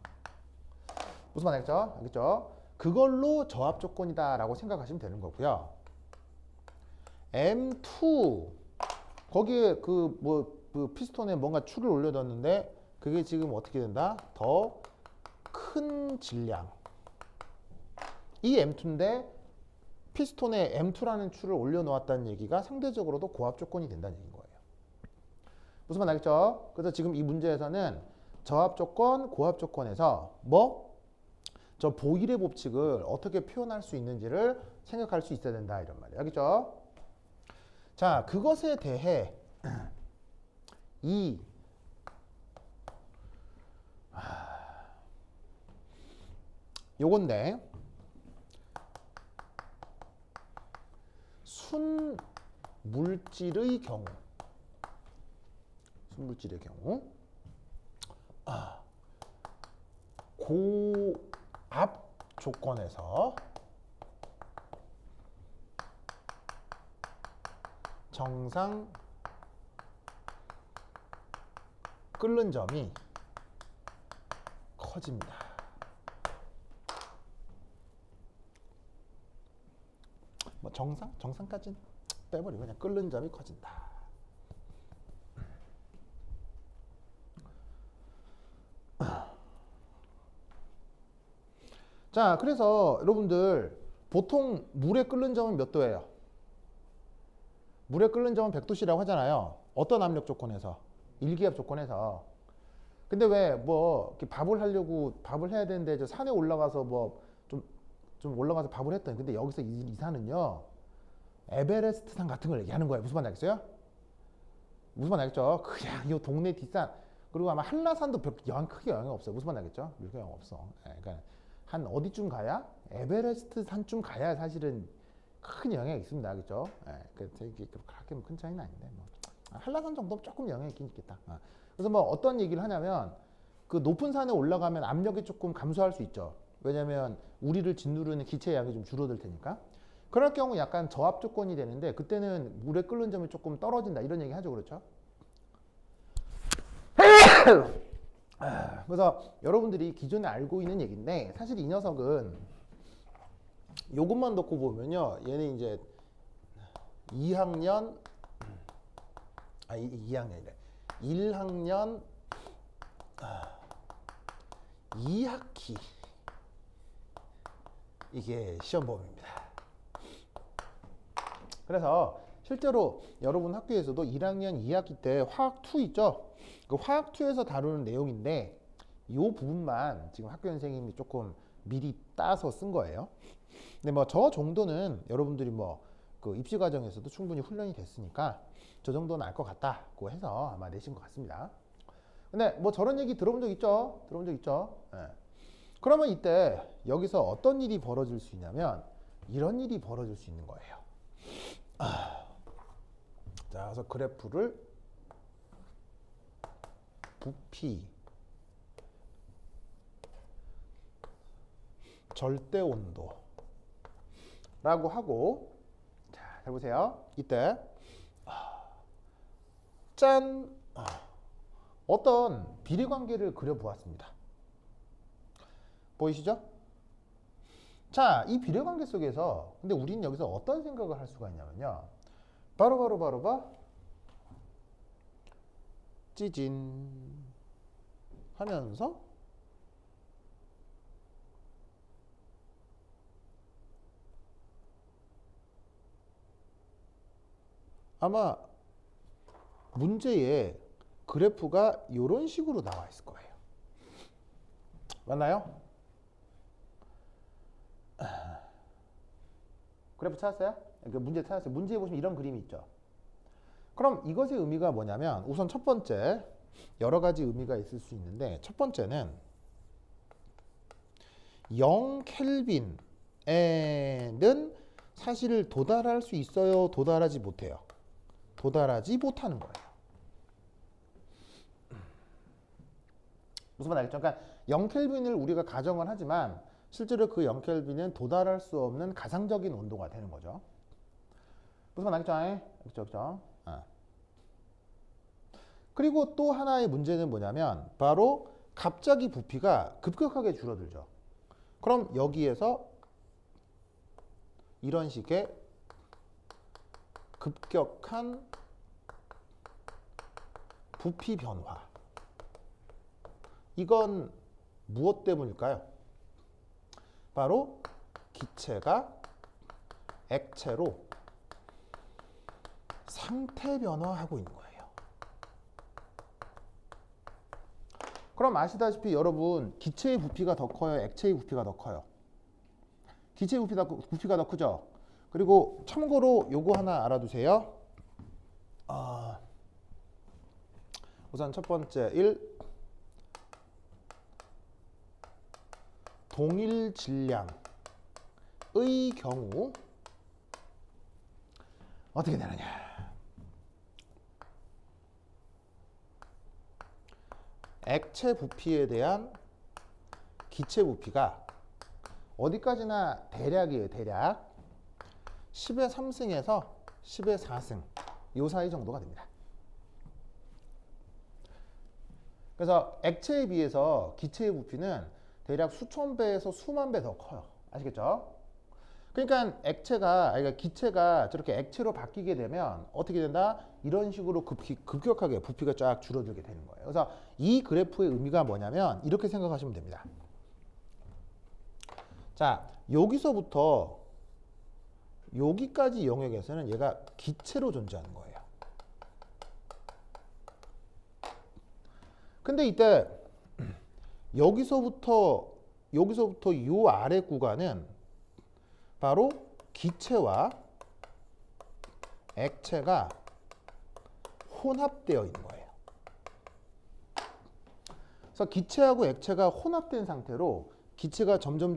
무슨 말 알겠죠? 알겠죠? 그걸로 저압 조건이다라고 생각하시면 되는 거고요. M2 거기에 그 피스톤에 뭔가 추를 올려뒀는데 그게 지금 어떻게 된다? 더 큰 질량. 이 M2인데 피스톤에 M2라는 추를 올려놓았다는 얘기가 상대적으로도 고압 조건이 된다는 얘기인 거예요. 무슨 말 알겠죠? 그래서 지금 이 문제에서는 저압 조건, 고압 조건에서 저 보일의 법칙을 어떻게 표현할 수 있는지를 생각할 수 있어야 된다 이런 말이에요. 알겠죠? 자, 그것에 대해 이 요건데 순물질의 경우 고압 조건에서 정상 끓는 점이 커집니다. 뭐 정상까지는 빼버리고 그냥 끓는 점이 커진다. 자, 그래서 여러분들 보통 물에 끓는 점은 몇 도예요? 물에 끓는 점은 100도씨라고 하잖아요. 어떤 압력 조건에서? 일기압 조건에서. 근데 왜 뭐 밥을 하려고 밥을 해야 되는데 저 산에 올라가서 뭐 좀 올라가서 밥을 했더니 근데 여기서 이 산은요 에베레스트 산 같은 걸 얘기하는 거예요. 무슨 말인지 알겠어요? 무슨 말인지 알겠죠? 그냥 이 동네 뒷산 그리고 아마 한라산도 크게 영향 없어요. 무슨 말인지 알겠죠? 그렇게 영향 없어. 그러니까 한 어디쯤 가야 에베레스트 산쯤 가야 사실은 큰 영향이 있습니다. 그렇죠? 그렇게 큰 차이는 아닌데 뭐. 한라산 정도 조금 영향이 있긴 있겠다. 그래서 뭐 어떤 얘기를 하냐면 그 높은 산에 올라가면 압력이 조금 감소할 수 있죠. 왜냐하면 우리를 짓누르는 기체의 양이 좀 줄어들 테니까. 그럴 경우 약간 저압 조건이 되는데 그때는 물에 끓는 점이 조금 떨어진다 이런 얘기 하죠. 그렇죠? 그래서 여러분들이 기존에 알고 있는 얘기인데 사실 이 녀석은 요것만 놓고 보면요 얘는 이제 2학년 2학년이래 1학년 2학기 이게 시험범위입니다. 그래서 실제로 여러분 학교에서도 1학년 2학기 때 화학2 있죠? 그 화학2에서 다루는 내용인데 이 부분만 지금 학교 선생님이 조금 미리 따서 쓴 거예요. 근데 뭐 저 정도는 여러분들이 뭐 그 입시 과정에서도 충분히 훈련이 됐으니까 저 정도는 알 것 같다고 해서 아마 내신 것 같습니다. 근데 뭐 저런 얘기 들어본 적 있죠? 네. 그러면 이때 여기서 어떤 일이 벌어질 수 있냐면 이런 일이 벌어질 수 있는 거예요. 자, 그래서 그래프를 부피 절대 온도라고 하고 자, 잘 보세요. 이때 짠 어떤 비례 관계를 그려 보았습니다. 보이시죠? 자, 이 비례 관계 속에서 근데 우리는 여기서 어떤 생각을 할 수가 있냐면요. 바로 찌진 하면서 아마 문제에 그래프가 이런 식으로 나와 있을 거예요. 맞나요? 그래프 찾았어요? 문제 찾았어요. 문제에 보시면 이런 그림이 있죠. 그럼 이것의 의미가 뭐냐면 우선 첫 번째 여러 가지 의미가 있을 수 있는데 첫 번째는 0 켈빈에는 사실 도달할 수 있어요? 도달하지 못해요? 도달하지 못하는 거예요. 무슨 말 알겠죠? 그러니까 0 켈빈을 우리가 가정을 하지만 실제로 그 0 켈빈은 도달할 수 없는 가상적인 온도가 되는 거죠. 무슨 말 나겠죠? 그렇죠. 그리고 또 하나의 문제는 뭐냐면 바로 갑자기 부피가 급격하게 줄어들죠. 그럼 여기에서 이런 식의 급격한 부피 변화. 이건 무엇 때문일까요? 바로 기체가 액체로 상태 변화하고 있는 거예요. 그럼 아시다시피 여러분 기체의 부피가 더 커요? 액체의 부피가 더 커요? 기체의 부피가 더 크죠? 그리고 참고로 요거 하나 알아두세요. 우선 첫 번째 1. 동일 질량의 경우 어떻게 되느냐. 액체 부피에 대한 기체 부피가 어디까지나 대략이에요. 대략 10의 3승에서 10의 4승 요 사이 정도가 됩니다. 그래서 액체에 비해서 기체의 부피는 대략 수천 배에서 수만 배 더 커요. 아시겠죠? 그러니까 기체가 저렇게 액체로 바뀌게 되면 어떻게 된다? 이런 식으로 급격하게 부피가 쫙 줄어들게 되는 거예요. 그래서 이 그래프의 의미가 뭐냐면 이렇게 생각하시면 됩니다. 자, 여기서부터 여기까지 영역에서는 얘가 기체로 존재하는 거예요. 근데 이때 여기서부터 요 아래 구간은 바로 기체와 액체가 혼합되어 있는 거예요. 그래서 기체하고 액체가 혼합된 상태로 기체가 점점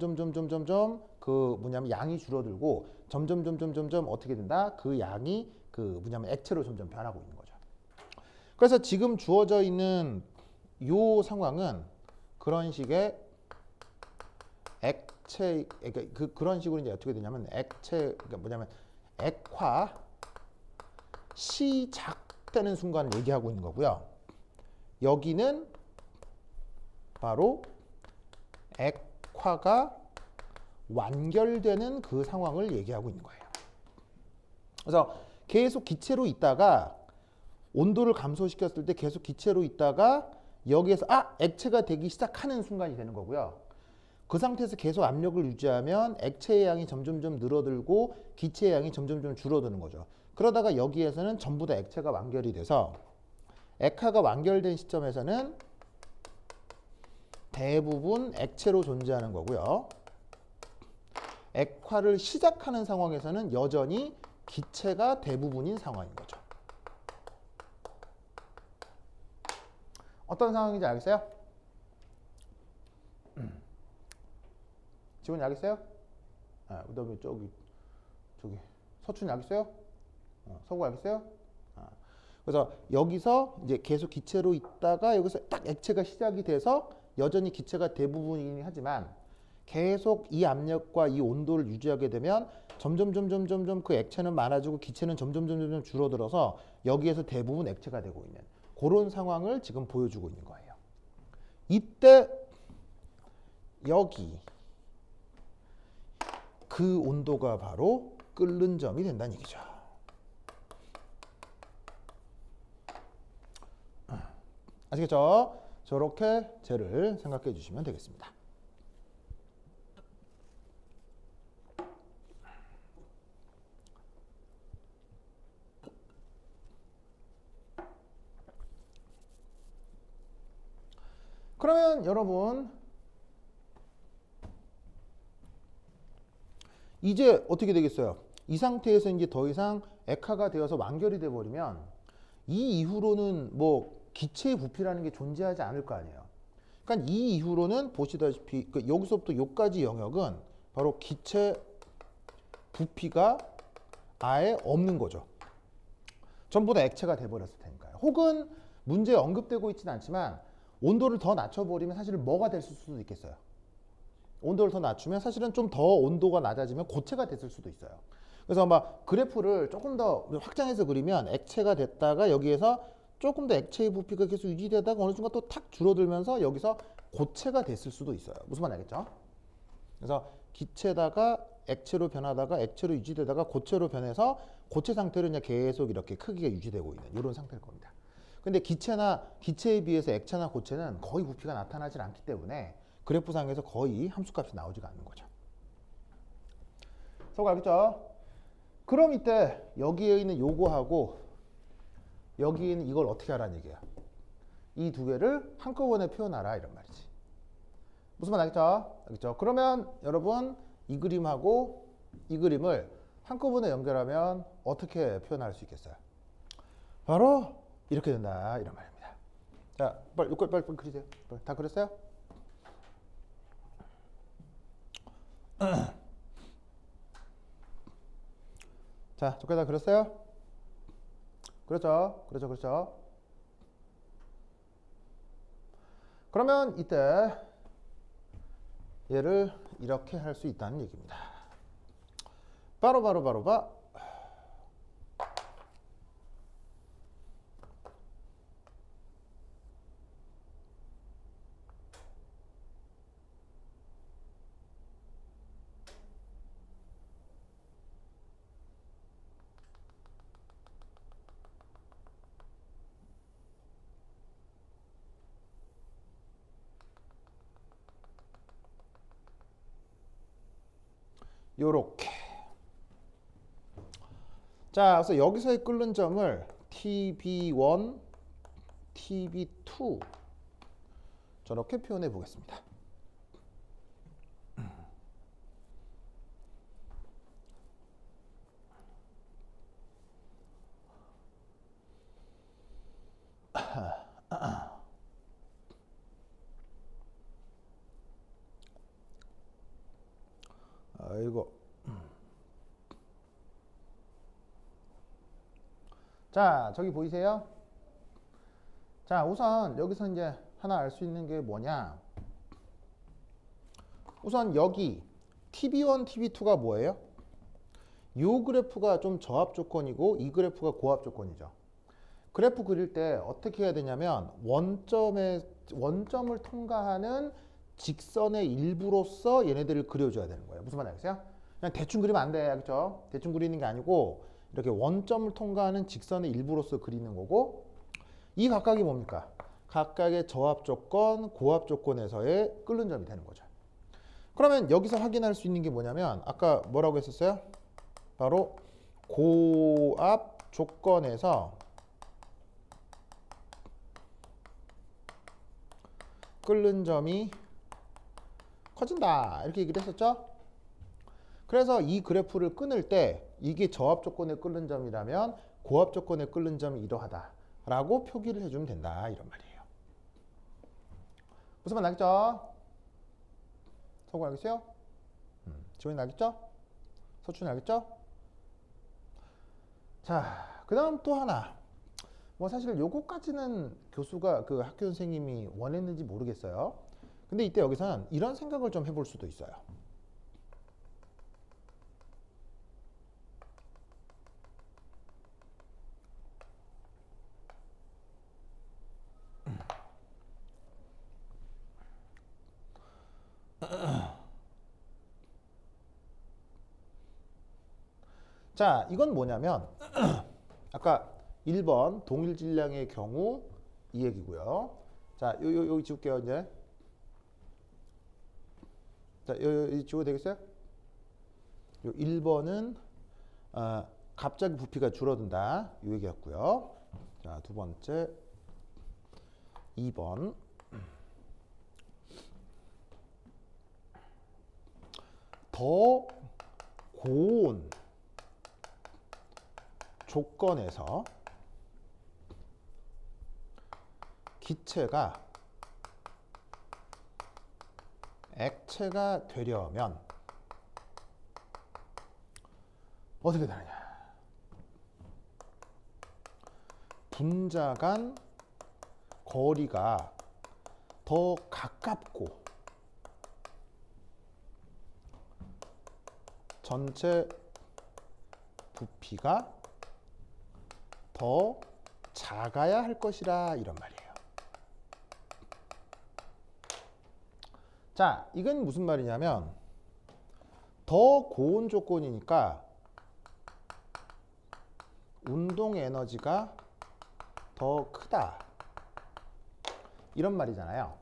양이 줄어들고 점점 어떻게 된다? 그 양이 액체로 점점 변하고 있는 거죠. 그래서 지금 주어져 있는 요 상황은 그런 식의 액체, 그런 식으로 이제 어떻게 되냐면 액화 시작되는 순간을 얘기하고 있는 거고요. 여기는 바로 액화가 완결되는 그 상황을 얘기하고 있는 거예요. 그래서 계속 기체로 있다가 온도를 감소시켰을 때 계속 기체로 있다가 여기에서 액체가 되기 시작하는 순간이 되는 거고요. 그 상태에서 계속 압력을 유지하면 액체의 양이 점점 늘어들고 기체의 양이 점점 줄어드는 거죠. 그러다가 여기에서는 전부 다 액체가 완결이 돼서 액화가 완결된 시점에서는 대부분 액체로 존재하는 거고요. 액화를 시작하는 상황에서는 여전히 기체가 대부분인 상황인 거죠. 어떤 상황인지 알겠어요? 지훈이 알겠어요? 그다음에 저기 서춘이 알겠어요? 서구 알겠어요? 그래서 여기서 이제 계속 기체로 있다가 여기서 딱 액체가 시작이 돼서 여전히 기체가 대부분이긴 하지만 계속 이 압력과 이 온도를 유지하게 되면 점점 그 액체는 많아지고 기체는 점점 줄어들어서 여기에서 대부분 액체가 되고 있는 그런 상황을 지금 보여주고 있는 거예요. 이때 여기 그 온도가 바로 끓는 점이 된다는 얘기죠. 아시겠죠? 저렇게 쟤를 생각해 주시면 되겠습니다. 그러면 여러분 이제 어떻게 되겠어요? 이 상태에서 이제 더 이상 액화가 되어서 완결이 돼 버리면 이 이후로는 뭐 기체의 부피라는 게 존재하지 않을 거 아니에요. 그러니까 이 이후로는 보시다시피 여기서부터 여기까지 영역은 바로 기체 부피가 아예 없는 거죠. 전부 다 액체가 돼 버렸을 테니까요. 혹은 문제에 언급되고 있지는 않지만 온도를 더 낮춰버리면 사실 뭐가 될 수도 있겠어요. 온도를 더 낮추면 사실은 좀 더 온도가 낮아지면 고체가 됐을 수도 있어요. 그래서 막 그래프를 조금 더 확장해서 그리면 액체가 됐다가 여기에서 조금 더 액체의 부피가 계속 유지되다가 어느 순간 또 탁 줄어들면서 여기서 고체가 됐을 수도 있어요. 무슨 말 알겠죠? 그래서 기체다가 액체로 변하다가 액체로 유지되다가 고체로 변해서 고체 상태로 그냥 계속 이렇게 크기가 유지되고 있는 이런 상태일 겁니다. 근데 기체에 비해서 액체나 고체는 거의 부피가 나타나질 않기 때문에 그래프상에서 거의 함수값이 나오지가 않는 거죠. 서고 알겠죠? 그럼 이때 여기에 있는 요거하고 여기에 있는 이걸 어떻게 하라는 얘기야? 이 두 개를 한꺼번에 표현하라 이런 말이지. 무슨 말 알겠죠? 알겠죠? 그러면 여러분 이 그림하고 이 그림을 한꺼번에 연결하면 어떻게 표현할 수 있겠어요? 바로 이렇게 된다 이런 말입니다. 자, 빨리 그리세요. 다 그렸어요? 자, 저까지 다 그렸어요? 그렇죠. 그러면 이때 얘를 이렇게 할 수 있다는 얘기입니다. 바로. 요렇게. 자, 그래서 여기서의 끓는 점을 TB1, TB2 저렇게 표현해 보겠습니다. 아이고. 자, 저기 보이세요? 자, 우선 여기서 이제 하나 알 수 있는 게 뭐냐? 우선 여기 TB1, TB2가 뭐예요? 이 그래프가 좀 저합 조건이고 이 그래프가 고합 조건이죠. 그래프 그릴 때 어떻게 해야 되냐면 원점을 통과하는 직선의 일부로서 얘네들을 그려줘야 되는 거예요. 무슨 말인지 알겠어요? 그냥 대충 그리면 안 돼, 알겠죠? 대충 그리는 게 아니고 이렇게 원점을 통과하는 직선의 일부로서 그리는 거고 이 각각이 뭡니까? 각각의 저합 조건, 고합 조건에서의 끓는 점이 되는 거죠. 그러면 여기서 확인할 수 있는 게 뭐냐면 아까 뭐라고 했었어요? 바로 고압 조건에서 끓는 점이 커진다 이렇게 얘기를 했었죠. 그래서 이 그래프를 끊을 때 이게 저합 조건에 끓는 점이라면 고합 조건에 끓는 점이 이러하다 라고 표기를 해주면 된다 이런 말이에요. 무슨 말 나겠죠? 서구 알겠어요? 지원이 알겠죠? 서춘이 알겠죠? 자, 그 다음 또 하나. 뭐 사실 요거까지는 교수가 그 학교 선생님이 원했는지 모르겠어요. 근데 이때 여기서는 이런 생각을 좀 해볼 수도 있어요. 자, 이건 뭐냐면 아까 1번 동일 질량의 경우 이 얘기고요. 자, 여기 지울게요, 이제. 자, 여기 지워도 되겠어요? 요 1번은 갑자기 부피가 줄어든다. 이 얘기였고요. 자, 두 번째 2번. 더 고온 조건에서 기체가 액체가 되려면 어떻게 되느냐? 분자 간 거리가 더 가깝고 전체 부피가 더 작아야 할 것이라 이런 말이에요. 자, 이건 무슨 말이냐면 더 고온 조건이니까 운동 에너지가 더 크다 이런 말이잖아요.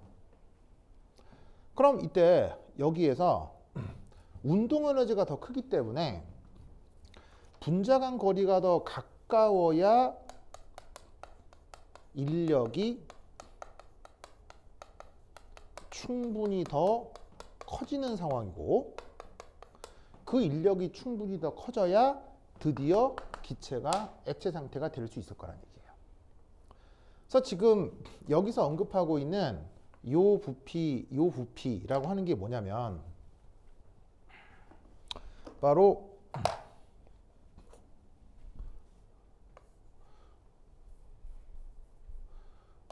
그럼 이때 여기에서 운동 에너지가 더 크기 때문에 분자 간 거리가 더 가까워야 인력이 충분히 더 커지는 상황이고, 그 인력이 충분히 더 커져야 드디어 기체가 액체 상태가 될 수 있을 거라는 얘기예요. 그래서 지금 여기서 언급하고 있는 요 부피라고 하는 게 뭐냐면 바로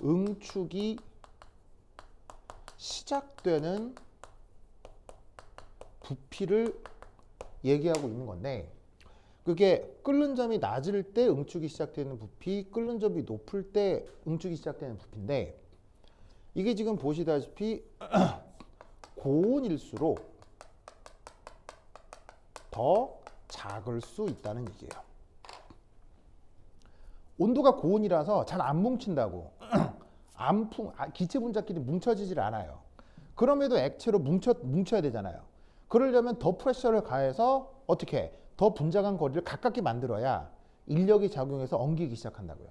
응축이 시작되는 부피를 얘기하고 있는 건데, 그게 끓는 점이 낮을 때 응축이 시작되는 부피, 끓는 점이 높을 때 응축이 시작되는 부피인데, 이게 지금 보시다시피 고온일수록 더 작을 수 있다는 얘기예요. 온도가 고온이라서 잘 안 뭉친다고. 기체 분자끼리 뭉쳐지질 않아요. 그럼에도 액체로 뭉쳐야 되잖아요. 그러려면 더 프레셔를 가해서 어떻게 더 분자 간 거리를 가깝게 만들어야 인력이 작용해서 엉키기 시작한다고요.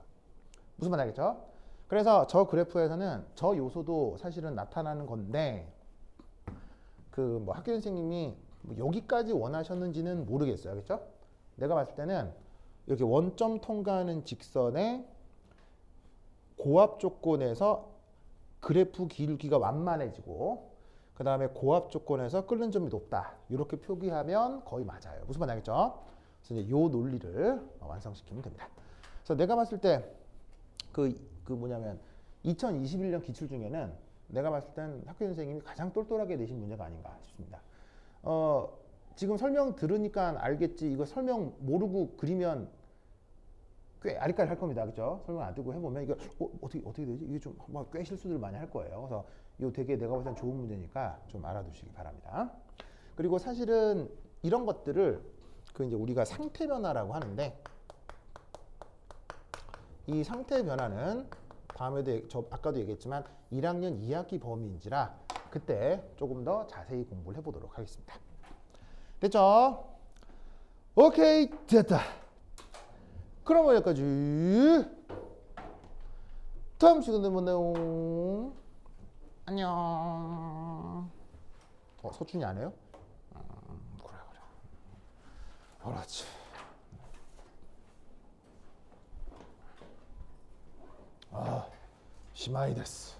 무슨 말 알겠죠? 그래서 저 그래프에서는 저 요소도 사실은 나타나는 건데, 그 뭐 학교 선생님이 뭐 여기까지 원하셨는지는 모르겠어요. 알겠죠? 내가 봤을 때는 이렇게 원점 통과하는 직선에 고압 조건에서 그래프 기울기가 완만해지고, 그 다음에 고압 조건에서 끓는 점이 높다, 이렇게 표기하면 거의 맞아요. 무슨 말 알겠죠? 그래서 이제 요 논리를 완성시키면 됩니다. 그래서 내가 봤을 때 그 뭐냐면 2021년 기출 중에는 내가 봤을 땐 학교 선생님이 가장 똘똘하게 내신 문제가 아닌가 싶습니다. 지금 설명 들으니까 알겠지, 이거 설명 모르고 그리면 꽤 아리까리 할 겁니다. 그죠? 설명 안 듣고 해보면 이거 어떻게 되지? 이게 좀 꽤 실수들 많이 할 거예요. 그래서 이거 되게 내가 볼 땐 좋은 문제니까 좀 알아두시기 바랍니다. 그리고 사실은 이런 것들을 그 이제 우리가 상태 변화라고 하는데, 이 상태 변화는 다음에도 아까도 얘기했지만 1학년 2학기 범위인지라 그때 조금 더 자세히 공부를 해보도록 하겠습니다. 됐죠? 오케이, 됐다. 그럼 여기까지. 다음 시간에 만나요. 안녕. 서준이 안 해요? 그래. 그렇지. 시마이 데스.